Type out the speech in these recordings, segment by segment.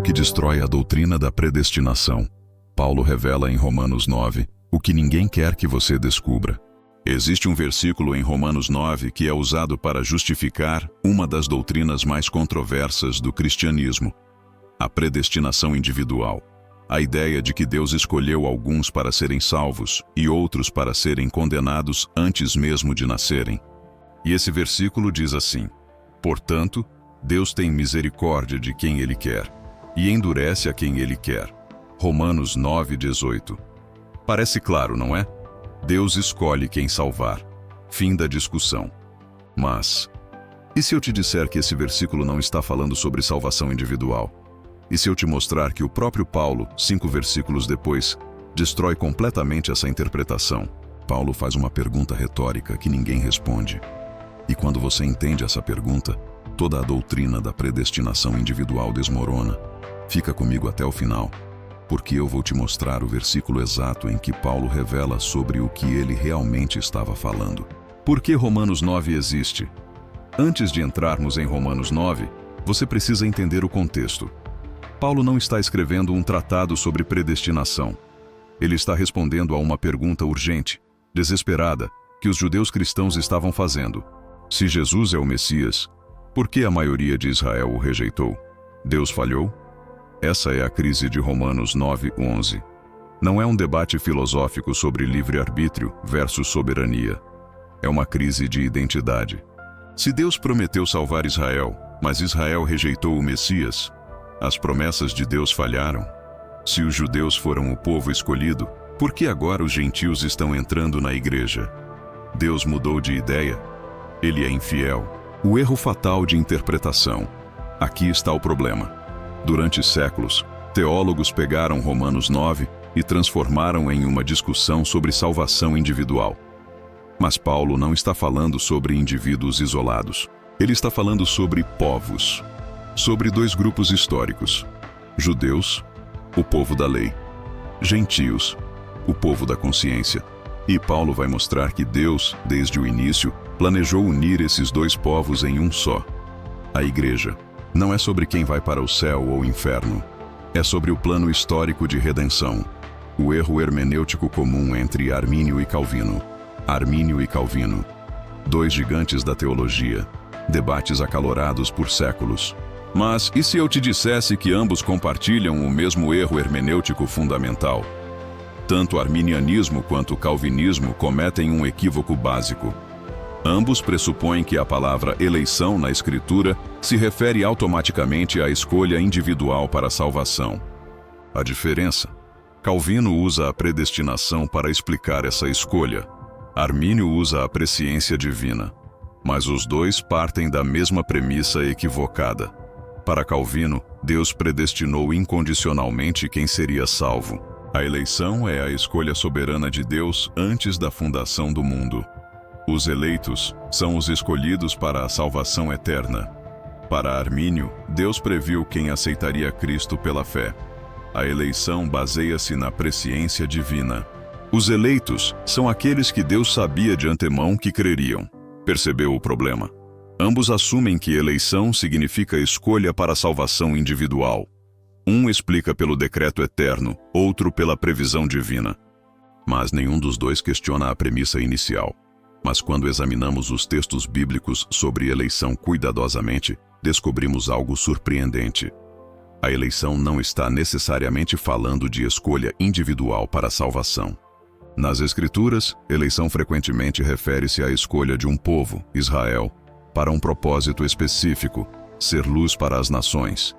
que destrói a doutrina da predestinação. Paulo revela em Romanos 9 o que ninguém quer que você descubra. Existe um versículo em Romanos 9 que é usado para justificar uma das doutrinas mais controversas do cristianismo: a predestinação individual. A ideia de que Deus escolheu alguns para serem salvos e outros para serem condenados antes mesmo de nascerem. E esse versículo diz assim: portanto, Deus tem misericórdia de quem Ele quer e endurece a quem Ele quer. Romanos 9:18. Parece claro, não é? Deus escolhe quem salvar. Fim da discussão. Mas, e se eu te disser que esse versículo não está falando sobre salvação individual? E se eu te mostrar que o próprio Paulo, 5 versículos depois, destrói completamente essa interpretação? Paulo faz uma pergunta retórica que ninguém responde. E quando você entende essa pergunta, toda a doutrina da predestinação individual desmorona. Fica comigo até o final, porque eu vou te mostrar o versículo exato em que Paulo revela sobre o que ele realmente estava falando. Por que Romanos 9 existe? Antes de entrarmos em Romanos 9, você precisa entender o contexto. Paulo não está escrevendo um tratado sobre predestinação. Ele está respondendo a uma pergunta urgente, desesperada, que os judeus cristãos estavam fazendo. Se Jesus é o Messias, por que a maioria de Israel o rejeitou? Deus falhou? Essa é a crise de Romanos 9:11. Não é um debate filosófico sobre livre-arbítrio versus soberania. É uma crise de identidade. Se Deus prometeu salvar Israel, mas Israel rejeitou o Messias, as promessas de Deus falharam. Se os judeus foram o povo escolhido, por que agora os gentios estão entrando na igreja? Deus mudou de ideia? Ele é infiel? O erro fatal de interpretação. Aqui está o problema. Durante séculos, teólogos pegaram Romanos 9 e transformaram em uma discussão sobre salvação individual. Mas Paulo não está falando sobre indivíduos isolados. Ele está falando sobre povos. Sobre 2 grupos históricos: judeus, o povo da lei; gentios, o povo da consciência. E Paulo vai mostrar que Deus, desde o início, planejou unir esses 2 povos em um só. A igreja não é sobre quem vai para o céu ou o inferno. É sobre o plano histórico de redenção. O erro hermenêutico comum entre Armínio e Calvino. Armínio e Calvino, 2 gigantes da teologia, debates acalorados por séculos. Mas e se eu te dissesse que ambos compartilham o mesmo erro hermenêutico fundamental? Tanto o arminianismo quanto o calvinismo cometem um equívoco básico. Ambos pressupõem que a palavra eleição na Escritura se refere automaticamente à escolha individual para a salvação. A diferença: Calvino usa a predestinação para explicar essa escolha. Armínio usa a presciência divina. Mas os 2 partem da mesma premissa equivocada. Para Calvino, Deus predestinou incondicionalmente quem seria salvo. A eleição é a escolha soberana de Deus antes da fundação do mundo. Os eleitos são os escolhidos para a salvação eterna. Para Armínio, Deus previu quem aceitaria Cristo pela fé. A eleição baseia-se na presciência divina. Os eleitos são aqueles que Deus sabia de antemão que creriam. Percebeu o problema? Ambos assumem que eleição significa escolha para a salvação individual. Um explica pelo decreto eterno, outro pela previsão divina. Mas nenhum dos 2 questiona a premissa inicial. Mas quando examinamos os textos bíblicos sobre eleição cuidadosamente, descobrimos algo surpreendente. A eleição não está necessariamente falando de escolha individual para a salvação. Nas Escrituras, eleição frequentemente refere-se à escolha de um povo, Israel, para um propósito específico, ser luz para as nações.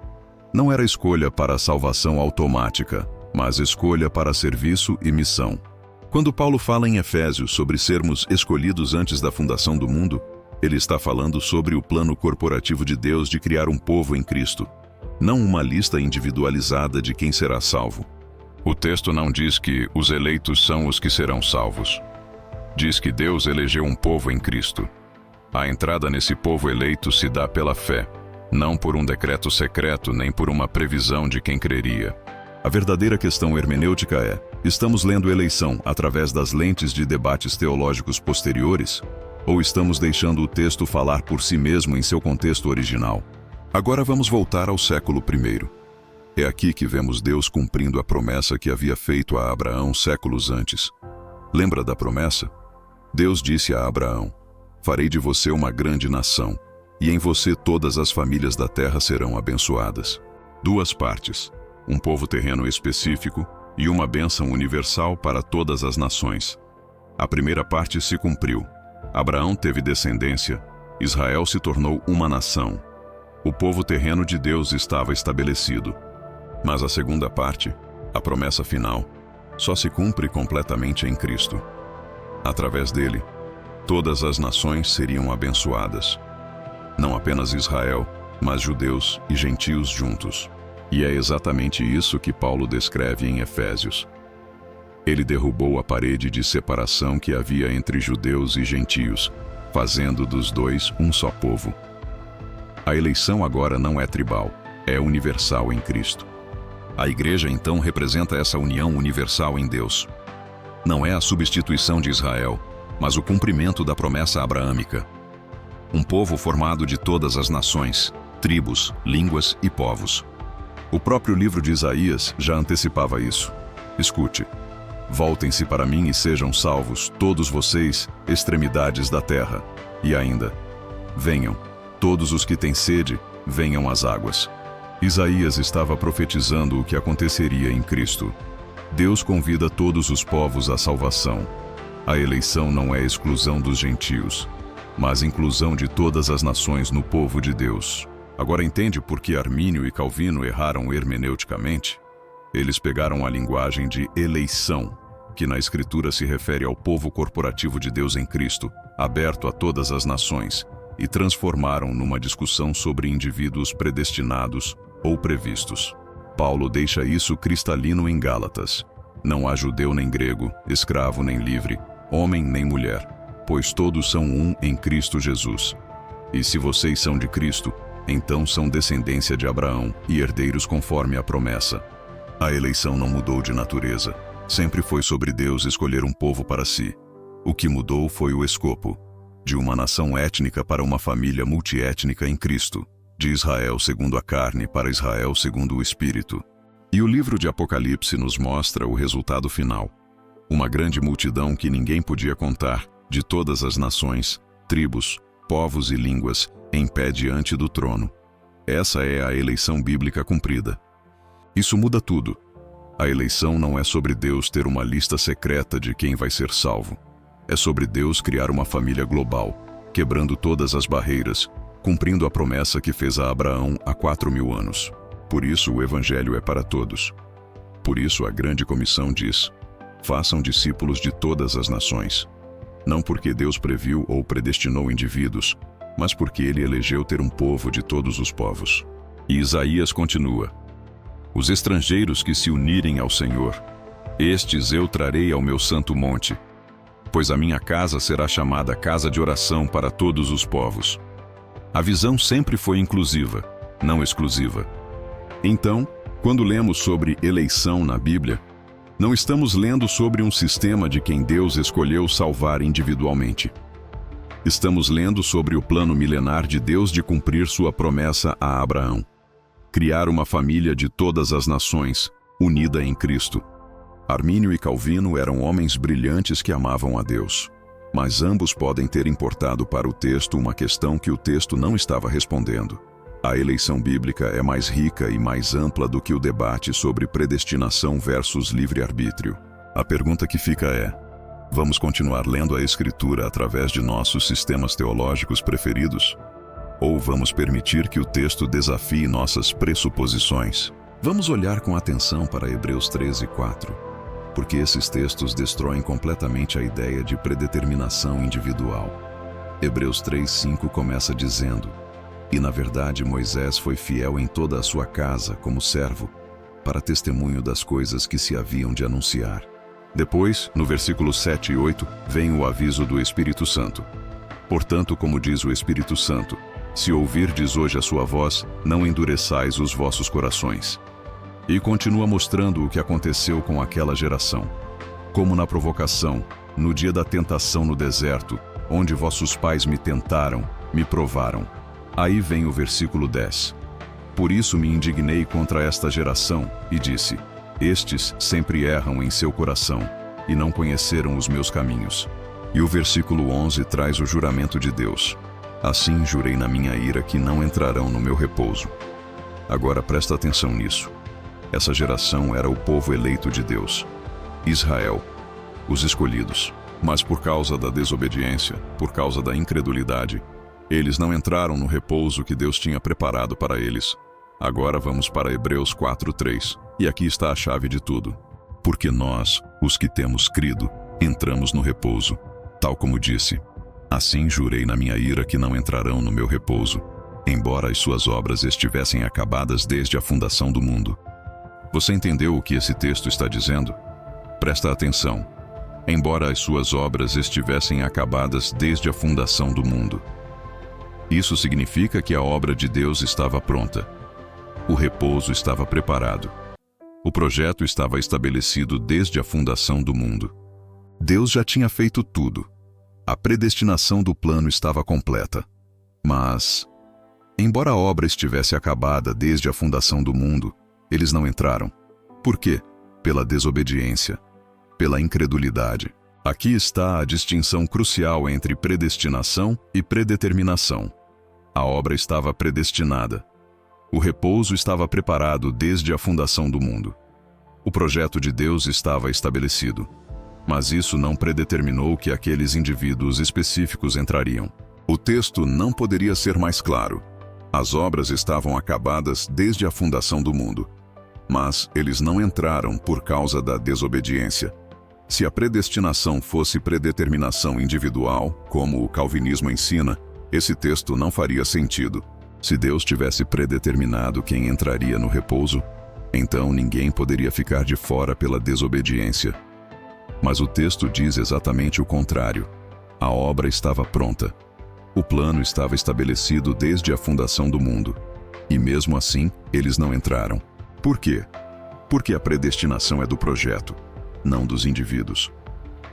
Não era escolha para a salvação automática, mas escolha para serviço e missão. Quando Paulo fala em Efésios sobre sermos escolhidos antes da fundação do mundo, ele está falando sobre o plano corporativo de Deus de criar um povo em Cristo, não uma lista individualizada de quem será salvo. O texto não diz que os eleitos são os que serão salvos. Diz que Deus elegeu um povo em Cristo. A entrada nesse povo eleito se dá pela fé, não por um decreto secreto nem por uma previsão de quem creria. A verdadeira questão hermenêutica é: estamos lendo eleição através das lentes de debates teológicos posteriores? Ou estamos deixando o texto falar por si mesmo em seu contexto original? Agora vamos voltar ao século I. É aqui que vemos Deus cumprindo a promessa que havia feito a Abraão séculos antes. Lembra da promessa? Deus disse a Abraão: farei de você uma grande nação, e em você todas as famílias da terra serão abençoadas. Duas partes, um povo terreno específico e uma bênção universal para todas as nações. A primeira parte se cumpriu. Abraão teve descendência, Israel se tornou uma nação. O povo terreno de Deus estava estabelecido. Mas a segunda parte, a promessa final, só se cumpre completamente em Cristo. Através dele, todas as nações seriam abençoadas. Não apenas Israel, mas judeus e gentios juntos. E é exatamente isso que Paulo descreve em Efésios. Ele derrubou a parede de separação que havia entre judeus e gentios, fazendo dos dois um só povo. A eleição agora não é tribal, é universal em Cristo. A igreja então representa essa união universal em Deus. Não é a substituição de Israel, mas o cumprimento da promessa abraâmica. Um povo formado de todas as nações, tribos, línguas e povos. O próprio livro de Isaías já antecipava isso. Escute: voltem-se para mim e sejam salvos, todos vocês, extremidades da terra. E ainda: venham, todos os que têm sede, venham às águas. Isaías estava profetizando o que aconteceria em Cristo. Deus convida todos os povos à salvação. A eleição não é exclusão dos gentios, mas inclusão de todas as nações no povo de Deus. Agora entende por que Armínio e Calvino erraram hermeneuticamente? Eles pegaram a linguagem de eleição, que na Escritura se refere ao povo corporativo de Deus em Cristo, aberto a todas as nações, e transformaram numa discussão sobre indivíduos predestinados ou previstos. Paulo deixa isso cristalino em Gálatas: não há judeu nem grego, escravo nem livre, homem nem mulher, pois todos são um em Cristo Jesus. E se vocês são de Cristo, então são descendência de Abraão e herdeiros conforme a promessa. A eleição não mudou de natureza. Sempre foi sobre Deus escolher um povo para si. O que mudou foi o escopo. De uma nação étnica para uma família multiétnica em Cristo. De Israel segundo a carne para Israel segundo o Espírito. E o livro de Apocalipse nos mostra o resultado final. Uma grande multidão que ninguém podia contar, de todas as nações, tribos, povos e línguas, em pé diante do trono. Essa é a eleição bíblica cumprida. Isso muda tudo. A eleição não é sobre Deus ter uma lista secreta de quem vai ser salvo. É sobre Deus criar uma família global, quebrando todas as barreiras, cumprindo a promessa que fez a Abraão há 4.000 anos. Por isso o Evangelho é para todos. Por isso a grande comissão diz: façam discípulos de todas as nações. Não porque Deus previu ou predestinou indivíduos, mas porque ele elegeu ter um povo de todos os povos. E Isaías continua: os estrangeiros que se unirem ao Senhor, estes eu trarei ao meu santo monte, pois a minha casa será chamada casa de oração para todos os povos. A visão sempre foi inclusiva, não exclusiva. Então, quando lemos sobre eleição na Bíblia, não estamos lendo sobre um sistema de quem Deus escolheu salvar individualmente. Estamos lendo sobre o plano milenar de Deus de cumprir sua promessa a Abraão. Criar uma família de todas as nações, unida em Cristo. Armínio e Calvino eram homens brilhantes que amavam a Deus. Mas ambos podem ter importado para o texto uma questão que o texto não estava respondendo. A eleição bíblica é mais rica e mais ampla do que o debate sobre predestinação versus livre-arbítrio. A pergunta que fica é: vamos continuar lendo a Escritura através de nossos sistemas teológicos preferidos? Ou vamos permitir que o texto desafie nossas pressuposições? Vamos olhar com atenção para Hebreus 13:4. Porque esses textos destroem completamente a ideia de predeterminação individual. Hebreus 3:5 começa dizendo: e na verdade Moisés foi fiel em toda a sua casa como servo, para testemunho das coisas que se haviam de anunciar. Depois, no versículos 7 e 8, vem o aviso do Espírito Santo. Portanto, como diz o Espírito Santo, se ouvirdes hoje a sua voz, não endureçais os vossos corações. E continua mostrando o que aconteceu com aquela geração. Como na provocação, no dia da tentação no deserto, onde vossos pais me tentaram, me provaram. Aí vem o versículo 10. Por isso me indignei contra esta geração e disse: estes sempre erram em seu coração e não conheceram os meus caminhos. E o versículo 11 traz o juramento de Deus. Assim jurei na minha ira que não entrarão no meu repouso. Agora presta atenção nisso. Essa geração era o povo eleito de Deus, Israel, os escolhidos. Mas por causa da desobediência, por causa da incredulidade, eles não entraram no repouso que Deus tinha preparado para eles. Agora vamos para Hebreus 4:3, e aqui está a chave de tudo. Porque nós, os que temos crido, entramos no repouso, tal como disse: assim jurei na minha ira que não entrarão no meu repouso, embora as suas obras estivessem acabadas desde a fundação do mundo. Você entendeu o que esse texto está dizendo? Presta atenção. Embora as suas obras estivessem acabadas desde a fundação do mundo. Isso significa que a obra de Deus estava pronta. O repouso estava preparado. O projeto estava estabelecido desde a fundação do mundo. Deus já tinha feito tudo. A predestinação do plano estava completa. Mas, embora a obra estivesse acabada desde a fundação do mundo, eles não entraram. Por quê? Pela desobediência, pela incredulidade. Aqui está a distinção crucial entre predestinação e predeterminação. A obra estava predestinada. O repouso estava preparado desde a fundação do mundo. O projeto de Deus estava estabelecido. Mas isso não predeterminou que aqueles indivíduos específicos entrariam. O texto não poderia ser mais claro. As obras estavam acabadas desde a fundação do mundo. Mas eles não entraram por causa da desobediência. Se a predestinação fosse predeterminação individual, como o calvinismo ensina, esse texto não faria sentido. Se Deus tivesse predeterminado quem entraria no repouso, então ninguém poderia ficar de fora pela desobediência. Mas o texto diz exatamente o contrário. A obra estava pronta. O plano estava estabelecido desde a fundação do mundo. E mesmo assim, eles não entraram. Por quê? Porque a predestinação é do projeto, não dos indivíduos.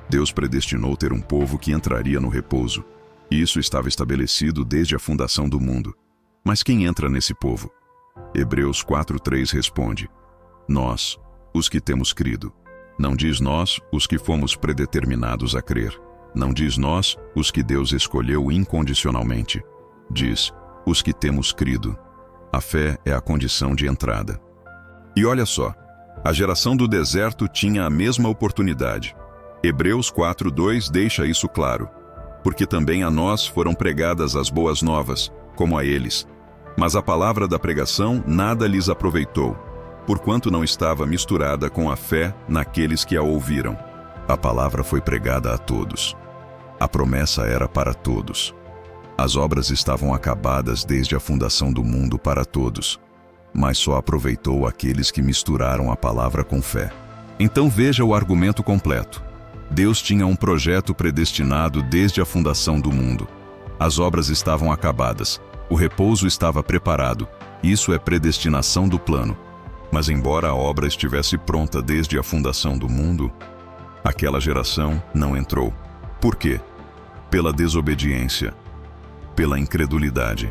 Deus predestinou ter um povo que entraria no repouso. E isso estava estabelecido desde a fundação do mundo. Mas quem entra nesse povo? Hebreus 4:3 responde: nós, os que temos crido. Não diz nós, os que fomos predeterminados a crer. Não diz nós, os que Deus escolheu incondicionalmente. Diz, os que temos crido. A fé é a condição de entrada. E olha só, a geração do deserto tinha a mesma oportunidade. Hebreus 4:2 deixa isso claro. Porque também a nós foram pregadas as boas novas, como a eles. Mas a palavra da pregação nada lhes aproveitou, porquanto não estava misturada com a fé naqueles que a ouviram. A palavra foi pregada a todos. A promessa era para todos. As obras estavam acabadas desde a fundação do mundo para todos, mas só aproveitou aqueles que misturaram a palavra com fé. Então veja o argumento completo. Deus tinha um projeto predestinado desde a fundação do mundo. As obras estavam acabadas. O repouso estava preparado. Isso é predestinação do plano. Mas embora a obra estivesse pronta desde a fundação do mundo, aquela geração não entrou. Por quê? Pela desobediência, pela incredulidade.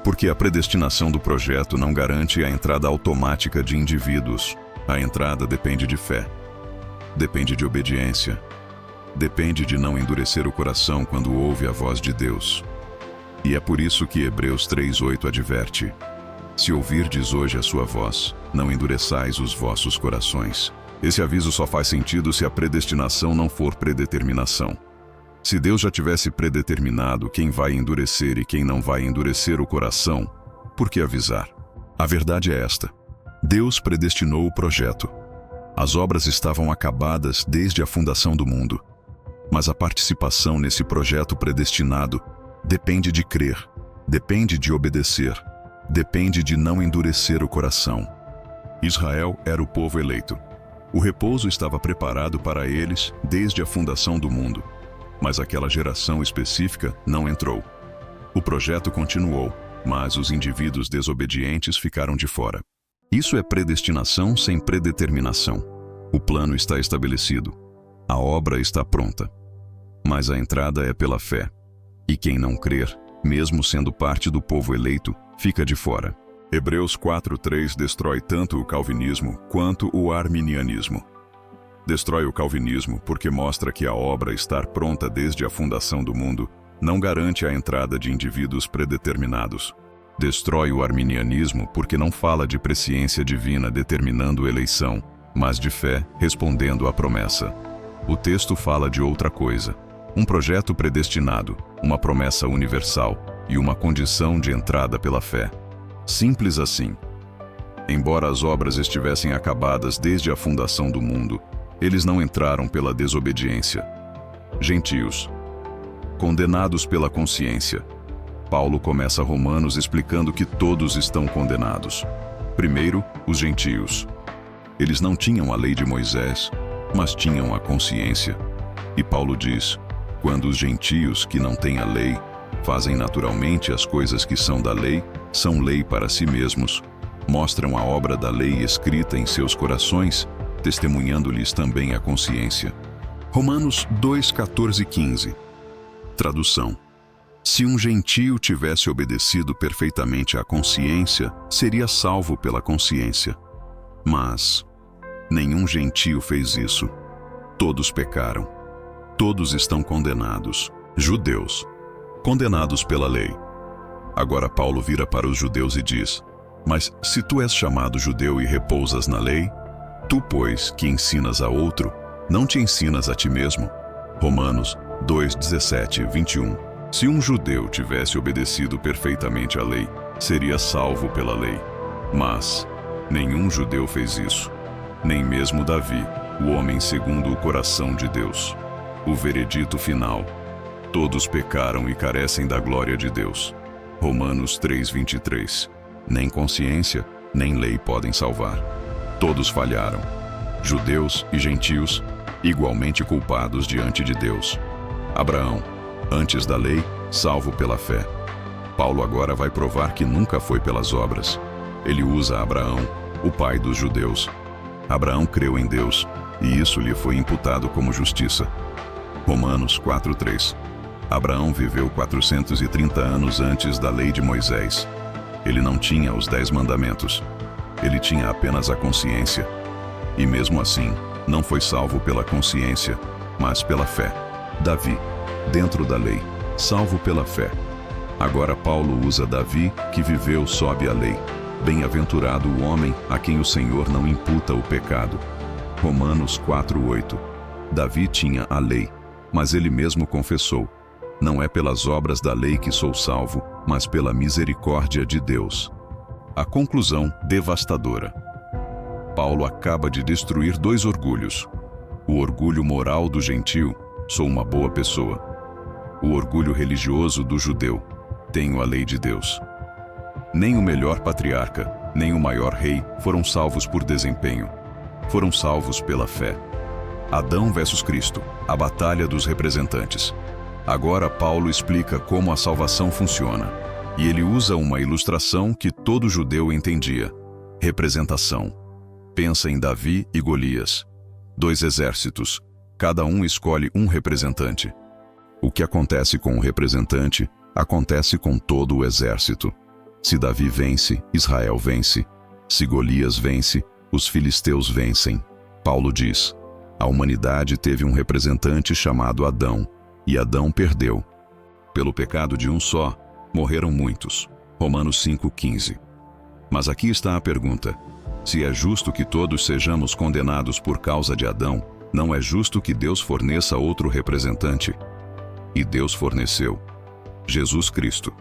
Porque a predestinação do projeto não garante a entrada automática de indivíduos. A entrada depende de fé. Depende de obediência. Depende de não endurecer o coração quando ouve a voz de Deus. E é por isso que Hebreus 3:8 adverte: se ouvirdes hoje a sua voz, não endureçais os vossos corações. Esse aviso só faz sentido se a predestinação não for predeterminação. Se Deus já tivesse predeterminado quem vai endurecer e quem não vai endurecer o coração, por que avisar? A verdade é esta: Deus predestinou o projeto. As obras estavam acabadas desde a fundação do mundo. Mas a participação nesse projeto predestinado depende de crer, depende de obedecer, depende de não endurecer o coração. Israel era o povo eleito. O repouso estava preparado para eles desde a fundação do mundo. Mas aquela geração específica não entrou. O projeto continuou, mas os indivíduos desobedientes ficaram de fora. Isso é predestinação sem predeterminação. O plano está estabelecido. A obra está pronta. Mas a entrada é pela fé. E quem não crer, mesmo sendo parte do povo eleito, fica de fora. Hebreus 4:3 destrói tanto o calvinismo quanto o arminianismo. Destrói o calvinismo porque mostra que a obra estar pronta desde a fundação do mundo não garante a entrada de indivíduos predeterminados. Destrói o arminianismo porque não fala de presciência divina determinando eleição, mas de fé respondendo à promessa. O texto fala de outra coisa: um projeto predestinado, uma promessa universal e uma condição de entrada pela fé. Simples assim. Embora as obras estivessem acabadas desde a fundação do mundo, eles não entraram pela desobediência. Gentios. Condenados pela consciência. Paulo começa Romanos explicando que todos estão condenados. Primeiro, os gentios. Eles não tinham a lei de Moisés, mas tinham a consciência. E Paulo diz: quando os gentios que não têm a lei fazem naturalmente as coisas que são da lei, são lei para si mesmos, mostram a obra da lei escrita em seus corações, testemunhando-lhes também a consciência. Romanos 2:14-15. Tradução: se um gentio tivesse obedecido perfeitamente à consciência, seria salvo pela consciência. Mas nenhum gentio fez isso. Todos pecaram. Todos estão condenados. Judeus, condenados pela lei. Agora Paulo vira para os judeus e diz: mas se tu és chamado judeu e repousas na lei, tu, pois, que ensinas a outro, não te ensinas a ti mesmo? Romanos 2:17-21. Se um judeu tivesse obedecido perfeitamente à lei, seria salvo pela lei. Mas nenhum judeu fez isso, nem mesmo Davi, o homem segundo o coração de Deus. O veredito final: todos pecaram e carecem da glória de Deus. Romanos 3:23. Nem consciência, nem lei podem salvar. Todos falharam. Judeus e gentios, igualmente culpados diante de Deus. Abraão, antes da lei, salvo pela fé. Paulo agora vai provar que nunca foi pelas obras. Ele usa Abraão, o pai dos judeus. Abraão creu em Deus, e isso lhe foi imputado como justiça. Romanos 4:3. Abraão viveu 430 anos antes da lei de Moisés. Ele não tinha os 10 mandamentos. Ele tinha apenas a consciência. E mesmo assim, não foi salvo pela consciência, mas pela fé. Davi, dentro da lei, salvo pela fé. Agora Paulo usa Davi, que viveu sob a lei. Bem-aventurado o homem a quem o Senhor não imputa o pecado. Romanos 4:8. Davi tinha a lei, mas ele mesmo confessou: não é pelas obras da lei que sou salvo, mas pela misericórdia de Deus. A conclusão devastadora. Paulo acaba de destruir 2 orgulhos. O orgulho moral do gentio: sou uma boa pessoa. O orgulho religioso do judeu: tenho a lei de Deus. Nem o melhor patriarca, nem o maior rei foram salvos por desempenho. Foram salvos pela fé. Adão versus Cristo, a batalha dos representantes. Agora Paulo explica como a salvação funciona. E ele usa uma ilustração que todo judeu entendia: representação. Pensa em Davi e Golias. 2 exércitos, cada um escolhe um representante. O que acontece com o representante, acontece com todo o exército. Se Davi vence, Israel vence. Se Golias vence, os filisteus vencem. Paulo diz: a humanidade teve um representante chamado Adão, e Adão perdeu. Pelo pecado de um só, morreram muitos. Romanos 5:15. Mas aqui está a pergunta: se é justo que todos sejamos condenados por causa de Adão, não é justo que Deus forneça outro representante? E Deus forneceu: Jesus Cristo.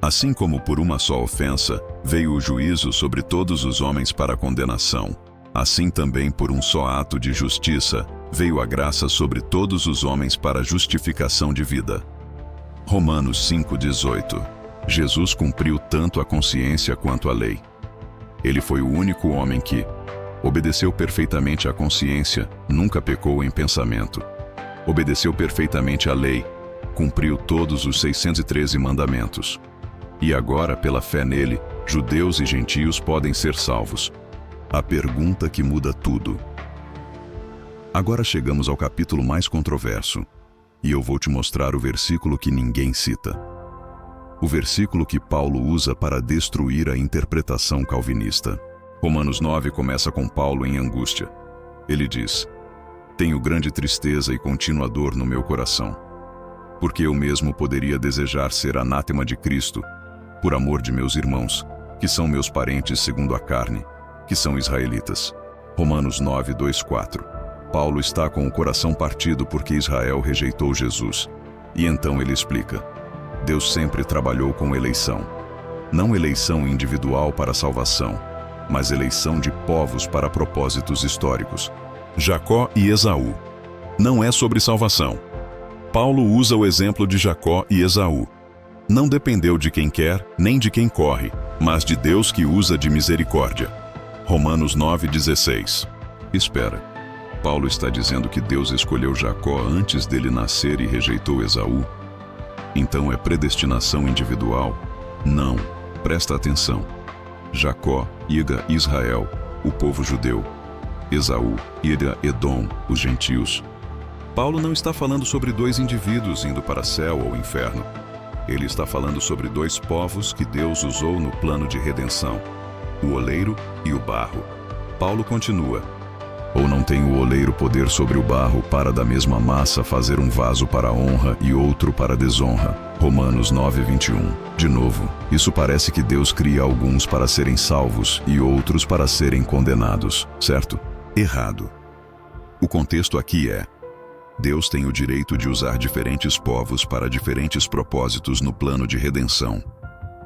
Assim como por uma só ofensa veio o juízo sobre todos os homens para condenação, assim também por um só ato de justiça veio a graça sobre todos os homens para justificação de vida. Romanos 5:18. Jesus cumpriu tanto a consciência quanto a lei. Ele foi o único homem que obedeceu perfeitamente à consciência, nunca pecou em pensamento. Obedeceu perfeitamente à lei, cumpriu todos os 613 mandamentos. E agora, pela fé nele, judeus e gentios podem ser salvos. A pergunta que muda tudo. Agora chegamos ao capítulo mais controverso, e eu vou te mostrar o versículo que ninguém cita. o versículo que Paulo usa para destruir a interpretação calvinista. Romanos 9 começa com Paulo em angústia. Ele diz: "Tenho grande tristeza e contínua dor no meu coração, porque eu mesmo poderia desejar ser anátema de Cristo, por amor de meus irmãos, que são meus parentes segundo a carne, que são israelitas." Romanos 9, 2, 4. Paulo está com o coração partido porque Israel rejeitou Jesus. E então ele explica: Deus sempre trabalhou com eleição. Não eleição individual para salvação, mas eleição de povos para propósitos históricos. Jacó e Esaú. Não é sobre salvação. Paulo usa o exemplo de Jacó e Esaú. Não dependeu de quem quer, nem de quem corre, mas de Deus que usa de misericórdia. Romanos 9,16. Espera. Paulo está dizendo que Deus escolheu Jacó antes dele nascer e rejeitou Esaú? Então é predestinação individual? Não. Presta atenção. Jacó, Ida, Israel, o povo judeu. Esaú, Ida, Edom, os gentios. Paulo não está falando sobre dois indivíduos indo para céu ou inferno. Ele está falando sobre dois povos que Deus usou no plano de redenção: o oleiro e o barro. Paulo continua: "Ou não tem o oleiro poder sobre o barro para da mesma massa fazer um vaso para honra e outro para desonra?" Romanos 9:21. De novo, isso parece que Deus cria alguns para serem salvos e outros para serem condenados, certo? Errado. O contexto aqui é: Deus tem o direito de usar diferentes povos para diferentes propósitos no plano de redenção.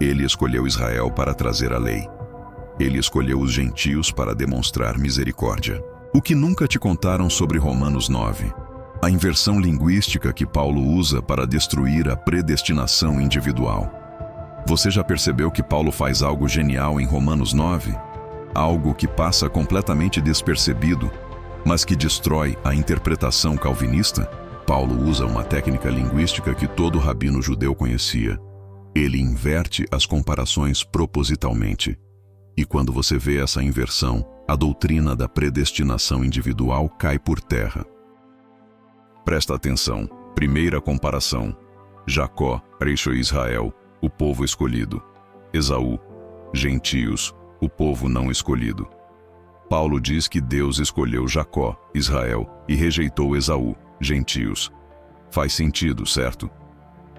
Ele escolheu Israel para trazer a lei. Ele escolheu os gentios para demonstrar misericórdia. O que nunca te contaram sobre Romanos 9? A inversão linguística que Paulo usa para destruir a predestinação individual. Você já percebeu que Paulo faz algo genial em Romanos 9? Algo que passa completamente despercebido, mas que destrói a interpretação calvinista? Paulo usa uma técnica linguística que todo rabino judeu conhecia. Ele inverte as comparações propositalmente. E quando você vê essa inversão, a doutrina da predestinação individual cai por terra. Presta atenção. Primeira comparação: Jacó, Reixo e Israel, o povo escolhido. Esaú, gentios, o povo não escolhido. Paulo diz que Deus escolheu Jacó, Israel, e rejeitou Esaú, gentios. Faz sentido, certo?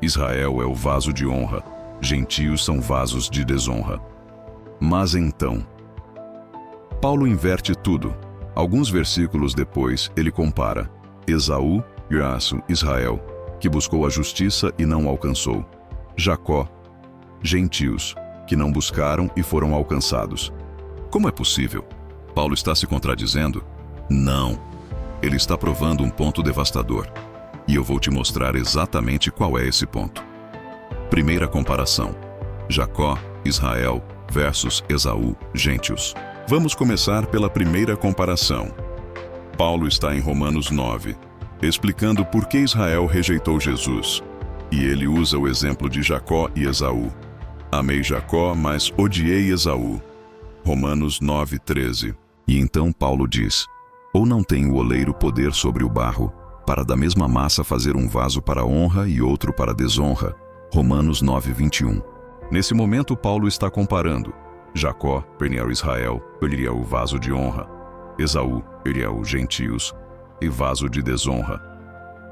Israel é o vaso de honra, gentios são vasos de desonra. Mas então, Paulo inverte tudo. Alguns versículos depois, ele compara Esaú, Israel, que buscou a justiça e não alcançou. Jacó, gentios, que não buscaram e foram alcançados. Como é possível? Paulo está se contradizendo? Não. Ele está provando um ponto devastador. E eu vou te mostrar exatamente qual é esse ponto. Primeira comparação: Jacó, Israel versus Esaú, gentios. Vamos começar pela primeira comparação. Paulo está em Romanos 9, explicando por que Israel rejeitou Jesus. E ele usa o exemplo de Jacó e Esaú. Amei Jacó, mas odiei Esaú. Romanos 9:13. E então Paulo diz: "Ou não tem o oleiro poder sobre o barro, para da mesma massa fazer um vaso para honra e outro para desonra?" Romanos 9:21. Nesse momento Paulo está comparando. Jacó, Israel, ele é o vaso de honra. Esaú, ele é o gentios, e vaso de desonra.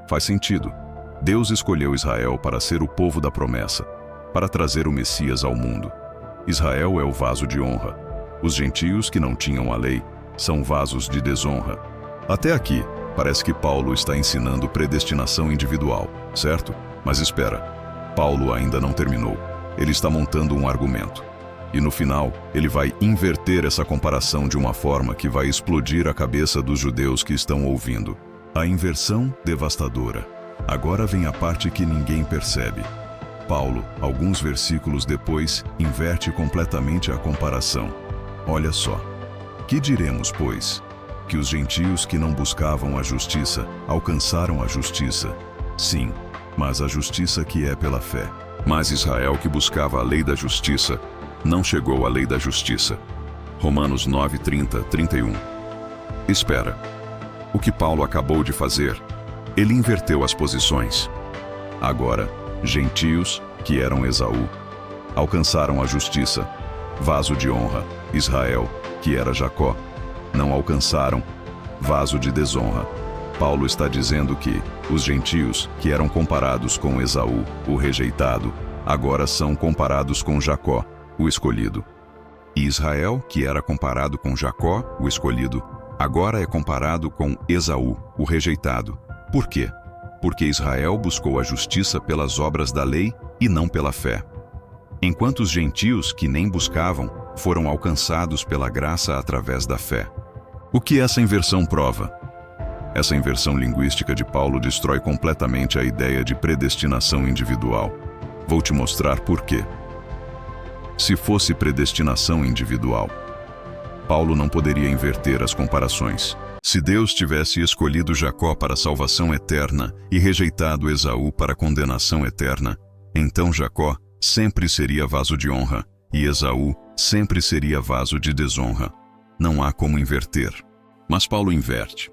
Faz sentido. Deus escolheu Israel para ser o povo da promessa, para trazer o Messias ao mundo. Israel é o vaso de honra. Os gentios que não tinham a lei são vasos de desonra. Até aqui, parece que Paulo está ensinando predestinação individual, certo? Mas espera, Paulo ainda não terminou. Ele está montando um argumento. E no final, ele vai inverter essa comparação de uma forma que vai explodir a cabeça dos judeus que estão ouvindo. A inversão devastadora. Agora vem a parte que ninguém percebe. Paulo, alguns versículos depois, inverte completamente a comparação. Olha só. Que diremos, pois? Que os gentios que não buscavam a justiça alcançaram a justiça. Sim, mas a justiça que é pela fé. Mas Israel que buscava a lei da justiça não chegou à lei da justiça. Romanos 9:30, 31. Espera. O que Paulo acabou de fazer? Ele inverteu as posições. Agora, gentios que eram Esaú. Alcançaram a justiça, vaso de honra, Israel, que era Jacó. Não alcançaram, vaso de desonra. Paulo está dizendo que os gentios, que eram comparados com Esaú, o rejeitado, agora são comparados com Jacó, o escolhido. E Israel, que era comparado com Jacó, o escolhido, agora é comparado com Esaú, o rejeitado. Por quê? Porque Israel buscou a justiça pelas obras da lei e não pela fé. Enquanto os gentios, que nem buscavam, foram alcançados pela graça através da fé. O que essa inversão prova? Essa inversão linguística de Paulo destrói completamente a ideia de predestinação individual. Vou te mostrar por quê. Se fosse predestinação individual, Paulo não poderia inverter as comparações. Se Deus tivesse escolhido Jacó para salvação eterna e rejeitado Esaú para condenação eterna, então Jacó sempre seria vaso de honra e Esaú sempre seria vaso de desonra. Não há como inverter. Mas Paulo inverte.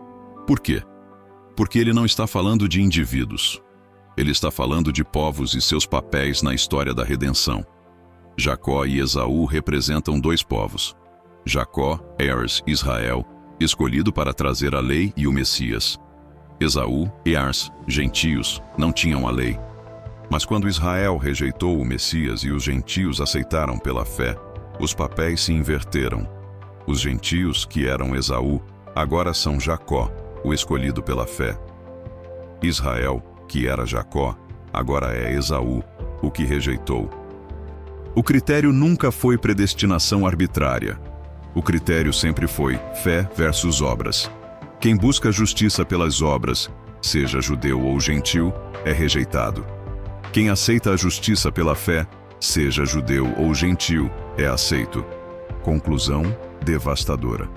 Por quê? Porque ele não está falando de indivíduos. Ele está falando de povos e seus papéis na história da redenção. Jacó e Esaú representam dois povos. Jacó, Ers, Israel, escolhido para trazer a lei e o Messias. Esaú, Ers, gentios, não tinham a lei. Mas quando Israel rejeitou o Messias e os gentios aceitaram pela fé, os papéis se inverteram. Os gentios, que eram Esaú, agora são Jacó, o escolhido pela fé. Israel, que era Jacó, agora é Esaú, o que rejeitou. O critério nunca foi predestinação arbitrária. O critério sempre foi fé versus obras. Quem busca justiça pelas obras, seja judeu ou gentil, é rejeitado. Quem aceita a justiça pela fé, seja judeu ou gentil, é aceito. Conclusão devastadora.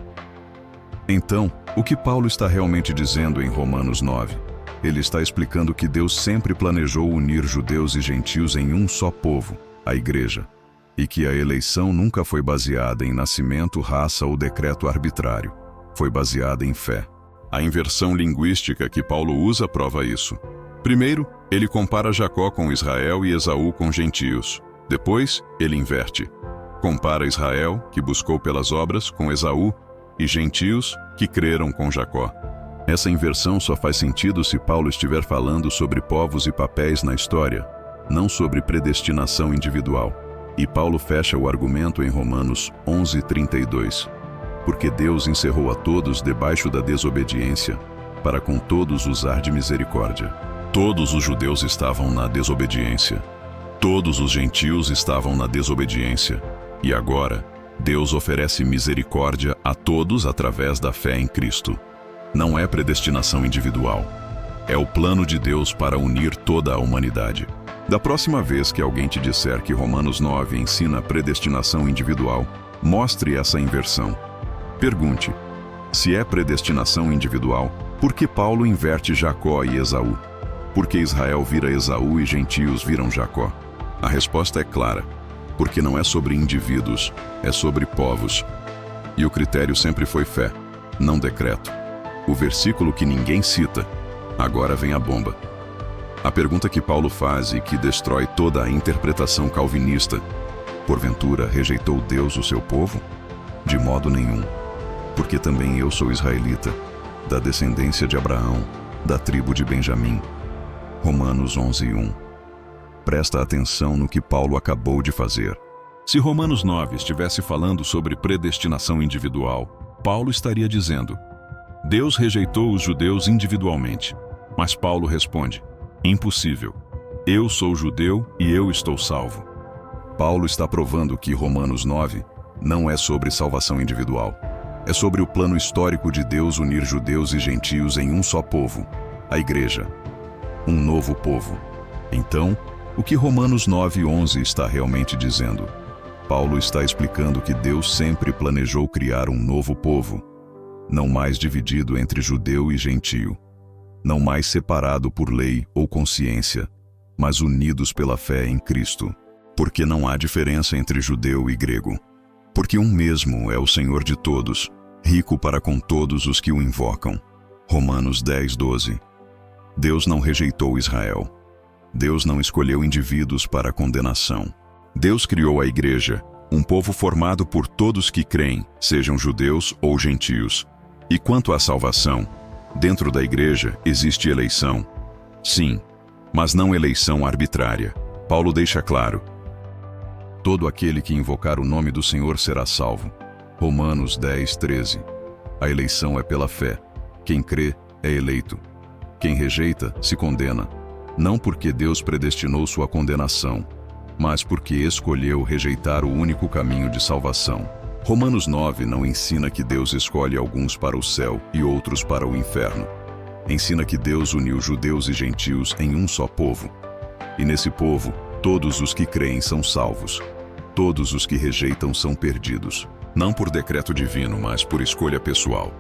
Então, o que Paulo está realmente dizendo em Romanos 9? Ele está explicando que Deus sempre planejou unir judeus e gentios em um só povo, a igreja, e que a eleição nunca foi baseada em nascimento, raça ou decreto arbitrário. Foi baseada em fé. A inversão linguística que Paulo usa prova isso. Primeiro, ele compara Jacó com Israel e Esaú com gentios. Depois, ele inverte. Compara Israel, que buscou pelas obras, com Esaú, e gentios, que creram com Jacó. Essa inversão só faz sentido se Paulo estiver falando sobre povos e papéis na história, não sobre predestinação individual. E Paulo fecha o argumento em Romanos 11:32. Porque Deus encerrou a todos debaixo da desobediência, para com todos usar de misericórdia. Todos os judeus estavam na desobediência. Todos os gentios estavam na desobediência. E agora, Deus oferece misericórdia a todos através da fé em Cristo. Não é predestinação individual. É o plano de Deus para unir toda a humanidade. Da próxima vez que alguém te disser que Romanos 9 ensina predestinação individual, mostre essa inversão. Pergunte: se é predestinação individual, por que Paulo inverte Jacó e Esaú? Por que Israel vira Esaú e gentios viram Jacó? A resposta é clara. Porque não é sobre indivíduos, é sobre povos. E o critério sempre foi fé, não decreto. O versículo que ninguém cita. Agora vem a bomba. A pergunta que Paulo faz e que destrói toda a interpretação calvinista: porventura rejeitou Deus o seu povo? De modo nenhum. Porque também eu sou israelita, da descendência de Abraão, da tribo de Benjamim. Romanos 11:1. Presta atenção no que Paulo acabou de fazer. Se Romanos 9 estivesse falando sobre predestinação individual, Paulo estaria dizendo: Deus rejeitou os judeus individualmente. Mas Paulo responde: impossível. Eu sou judeu e eu estou salvo. Paulo está provando que Romanos 9 não é sobre salvação individual. É sobre o plano histórico de Deus unir judeus e gentios em um só povo, a igreja. Um novo povo. Então, o que Romanos 9:11 está realmente dizendo? Paulo está explicando que Deus sempre planejou criar um novo povo, não mais dividido entre judeu e gentio, não mais separado por lei ou consciência, mas unidos pela fé em Cristo. Porque não há diferença entre judeu e grego. Porque um mesmo é o Senhor de todos, rico para com todos os que o invocam. Romanos 10:12. Deus não rejeitou Israel. Deus não escolheu indivíduos para condenação. Deus criou a igreja, um povo formado por todos que creem, sejam judeus ou gentios. E quanto à salvação, dentro da igreja existe eleição. Sim, mas não eleição arbitrária. Paulo deixa claro: todo aquele que invocar o nome do Senhor será salvo. Romanos 10:13. A eleição é pela fé. Quem crê é eleito. Quem rejeita se condena, não porque Deus predestinou sua condenação, mas porque escolheu rejeitar o único caminho de salvação. Romanos 9 não ensina que Deus escolhe alguns para o céu e outros para o inferno. Ensina que Deus uniu judeus e gentios em um só povo. E nesse povo, todos os que creem são salvos. Todos os que rejeitam são perdidos. Não por decreto divino, mas por escolha pessoal.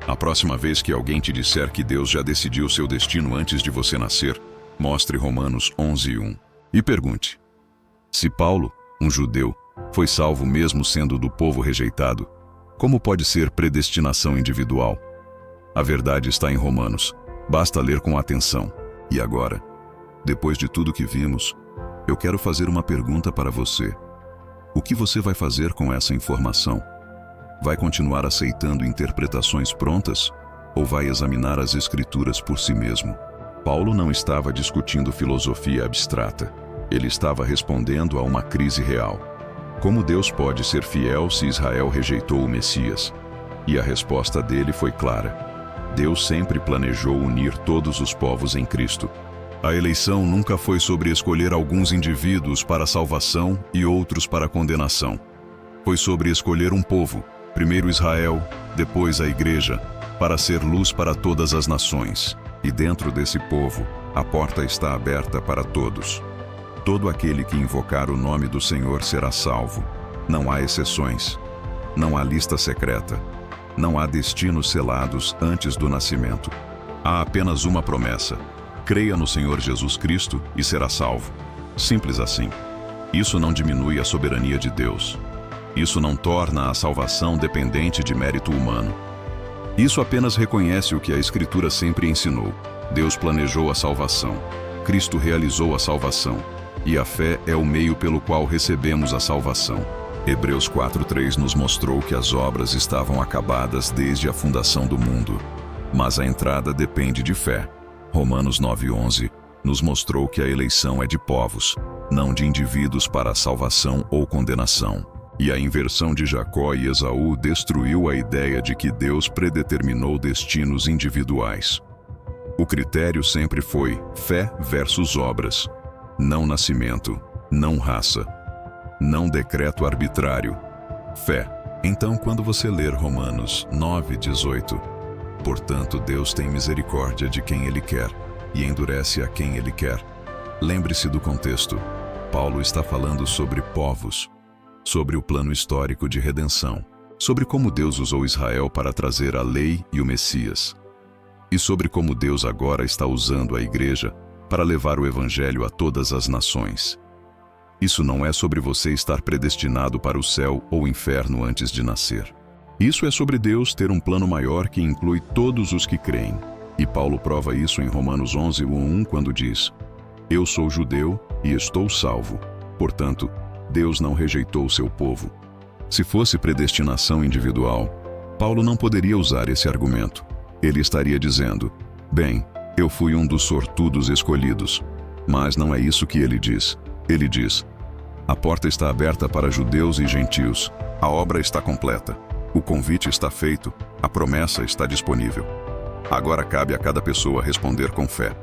A próxima vez que alguém te disser que Deus já decidiu seu destino antes de você nascer, mostre Romanos 11:1. E pergunte: se Paulo, um judeu, foi salvo mesmo sendo do povo rejeitado, como pode ser predestinação individual? A verdade está em Romanos. Basta ler com atenção. E agora, depois de tudo que vimos, eu quero fazer uma pergunta para você. O que você vai fazer com essa informação? Vai continuar aceitando interpretações prontas? Ou vai examinar as Escrituras por si mesmo? Paulo não estava discutindo filosofia abstrata. Ele estava respondendo a uma crise real. Como Deus pode ser fiel se Israel rejeitou o Messias? E a resposta dele foi clara. Deus sempre planejou unir todos os povos em Cristo. A eleição nunca foi sobre escolher alguns indivíduos para a salvação e outros para a condenação. Foi sobre escolher um povo, primeiro Israel, depois a igreja, para ser luz para todas as nações. E dentro desse povo, a porta está aberta para todos. Todo aquele que invocar o nome do Senhor será salvo. Não há exceções. Não há lista secreta. Não há destinos selados antes do nascimento. Há apenas uma promessa: creia no Senhor Jesus Cristo e será salvo. Simples assim. Isso não diminui a soberania de Deus. Isso não torna a salvação dependente de mérito humano. Isso apenas reconhece o que a Escritura sempre ensinou. Deus planejou a salvação. Cristo realizou a salvação. E a fé é o meio pelo qual recebemos a salvação. Hebreus 4:3 nos mostrou que as obras estavam acabadas desde a fundação do mundo. Mas a entrada depende de fé. Romanos 9:11 nos mostrou que a eleição é de povos, não de indivíduos para a salvação ou condenação. E a inversão de Jacó e Esaú destruiu a ideia de que Deus predeterminou destinos individuais. O critério sempre foi fé versus obras. Não nascimento, não raça, não decreto arbitrário. Fé. Então, quando você ler Romanos 9:18, portanto, Deus tem misericórdia de quem Ele quer e endurece a quem Ele quer. Lembre-se do contexto. Paulo está falando sobre povos, sobre o plano histórico de redenção, sobre como Deus usou Israel para trazer a lei e o Messias, e sobre como Deus agora está usando a igreja para levar o evangelho a todas as nações. Isso não é sobre você estar predestinado para o céu ou inferno antes de nascer. Isso é sobre Deus ter um plano maior que inclui todos os que creem. E Paulo prova isso em Romanos 11:1 quando diz: eu sou judeu e estou salvo. Portanto, Deus não rejeitou o seu povo. Se fosse predestinação individual, Paulo não poderia usar esse argumento. Ele estaria dizendo: bem, eu fui um dos sortudos escolhidos. Mas não é isso que ele diz. Ele diz: a porta está aberta para judeus e gentios. A obra está completa. O convite está feito. A promessa está disponível. Agora cabe a cada pessoa responder com fé.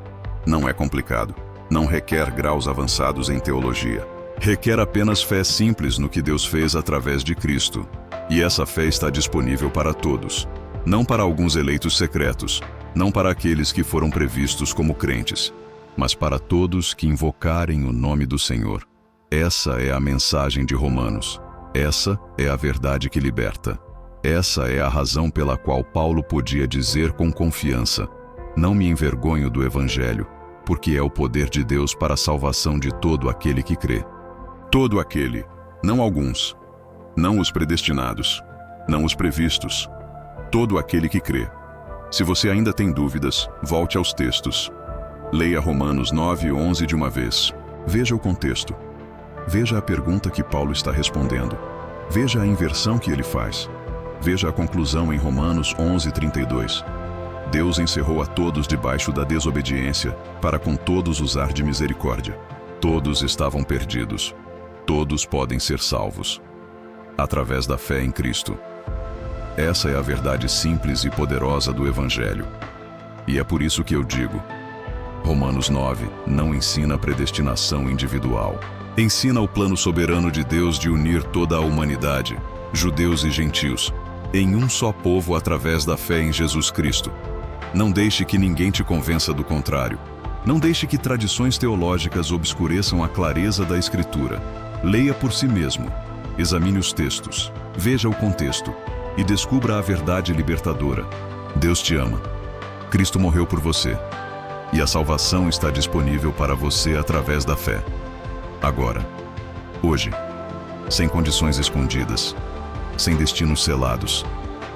Não é complicado. Não requer graus avançados em teologia. Requer apenas fé simples no que Deus fez através de Cristo. E essa fé está disponível para todos. Não para alguns eleitos secretos. Não para aqueles que foram previstos como crentes. Mas para todos que invocarem o nome do Senhor. Essa é a mensagem de Romanos. Essa é a verdade que liberta. Essa é a razão pela qual Paulo podia dizer com confiança: não me envergonho do Evangelho, porque é o poder de Deus para a salvação de todo aquele que crê. Todo aquele, não alguns, não os predestinados, não os previstos. Todo aquele que crê. Se você ainda tem dúvidas, volte aos textos. Leia Romanos 9:11 de uma vez. Veja o contexto. Veja a pergunta que Paulo está respondendo. Veja a inversão que ele faz. Veja a conclusão em Romanos 11:32. Deus encerrou a todos debaixo da desobediência, para com todos usar de misericórdia. Todos estavam perdidos. Todos podem ser salvos. Através da fé em Cristo. Essa é a verdade simples e poderosa do Evangelho. E é por isso que eu digo: Romanos 9 não ensina predestinação individual. Ensina o plano soberano de Deus de unir toda a humanidade, judeus e gentios, em um só povo através da fé em Jesus Cristo. Não deixe que ninguém te convença do contrário. Não deixe que tradições teológicas obscureçam a clareza da Escritura. Leia por si mesmo. Examine os textos. Veja o contexto. E descubra a verdade libertadora. Deus te ama. Cristo morreu por você. E a salvação está disponível para você através da fé. Agora. Hoje. Sem condições escondidas. Sem destinos selados.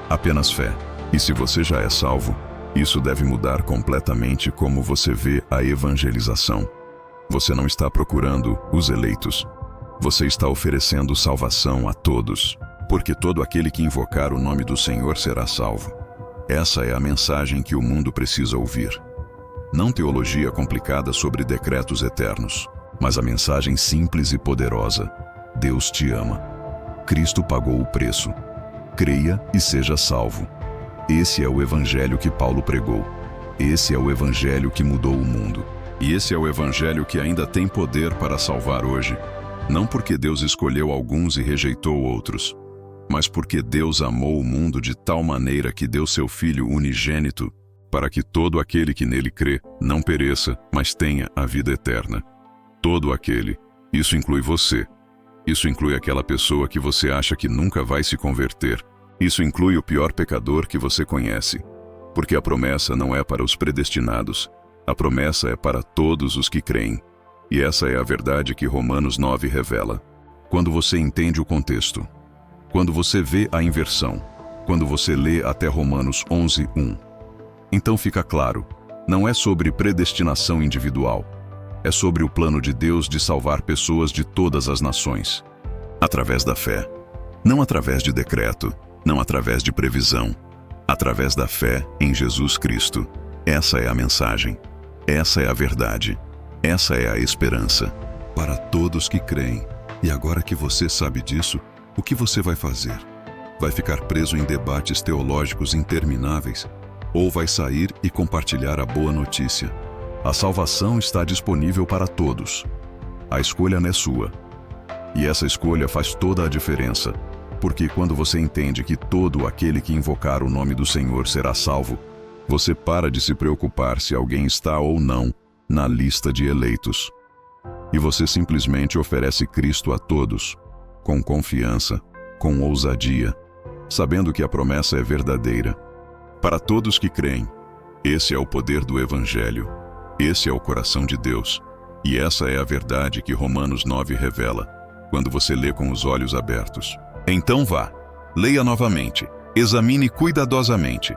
Apenas fé. E se você já é salvo, isso deve mudar completamente como você vê a evangelização. Você não está procurando os eleitos. Você está oferecendo salvação a todos, porque todo aquele que invocar o nome do Senhor será salvo. Essa é a mensagem que o mundo precisa ouvir. Não teologia complicada sobre decretos eternos, mas a mensagem simples e poderosa. Deus te ama. Cristo pagou o preço. Creia e seja salvo. Esse é o evangelho que Paulo pregou. Esse é o evangelho que mudou o mundo. E esse é o evangelho que ainda tem poder para salvar hoje. Não porque Deus escolheu alguns e rejeitou outros, mas porque Deus amou o mundo de tal maneira que deu seu Filho unigênito, para que todo aquele que nele crê não pereça, mas tenha a vida eterna. Todo aquele, isso inclui você. Isso inclui aquela pessoa que você acha que nunca vai se converter. Isso inclui o pior pecador que você conhece. Porque a promessa não é para os predestinados. A promessa é para todos os que creem. E essa é a verdade que Romanos 9 revela. Quando você entende o contexto, quando você vê a inversão, quando você lê até Romanos 11:1. Então fica claro, não é sobre predestinação individual, é sobre o plano de Deus de salvar pessoas de todas as nações. Através da fé, não através de decreto, não através de previsão, através da fé em Jesus Cristo. Essa é a mensagem, essa é a verdade. Essa é a esperança para todos que creem. E agora que você sabe disso, o que você vai fazer? Vai ficar preso em debates teológicos intermináveis? Ou vai sair e compartilhar a boa notícia? A salvação está disponível para todos. A escolha não é sua. E essa escolha faz toda a diferença, porque quando você entende que todo aquele que invocar o nome do Senhor será salvo, você para de se preocupar se alguém está ou não na lista de eleitos. E você simplesmente oferece Cristo a todos, com confiança, com ousadia, sabendo que a promessa é verdadeira. Para todos que creem, esse é o poder do Evangelho, esse é o coração de Deus, e essa é a verdade que Romanos 9 revela, quando você lê com os olhos abertos. Então vá, leia novamente, examine cuidadosamente,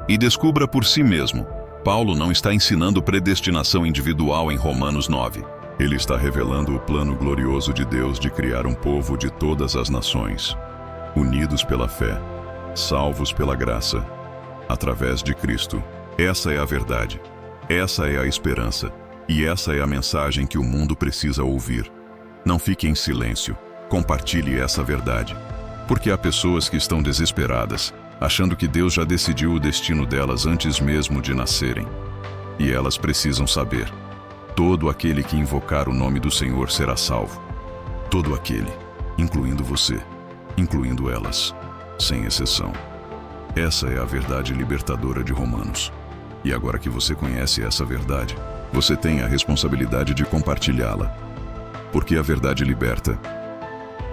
e descubra por si mesmo. Paulo não está ensinando predestinação individual em Romanos 9. Ele está revelando o plano glorioso de Deus de criar um povo de todas as nações, unidos pela fé, salvos pela graça, através de Cristo. Essa é a verdade, essa é a esperança, e essa é a mensagem que o mundo precisa ouvir. Não fique em silêncio, compartilhe essa verdade, porque há pessoas que estão desesperadas, achando que Deus já decidiu o destino delas antes mesmo de nascerem. E elas precisam saber: todo aquele que invocar o nome do Senhor será salvo. Todo aquele, incluindo você, incluindo elas, sem exceção. Essa é a verdade libertadora de Romanos. E agora que você conhece essa verdade, você tem a responsabilidade de compartilhá-la. Porque a verdade liberta.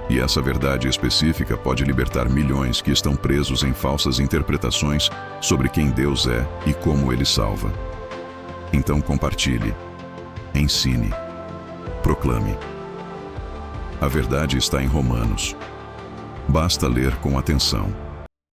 E essa verdade específica pode libertar milhões que estão presos em falsas interpretações sobre quem Deus é e como Ele salva. Então compartilhe, ensine, proclame. A verdade está em Romanos. Basta ler com atenção.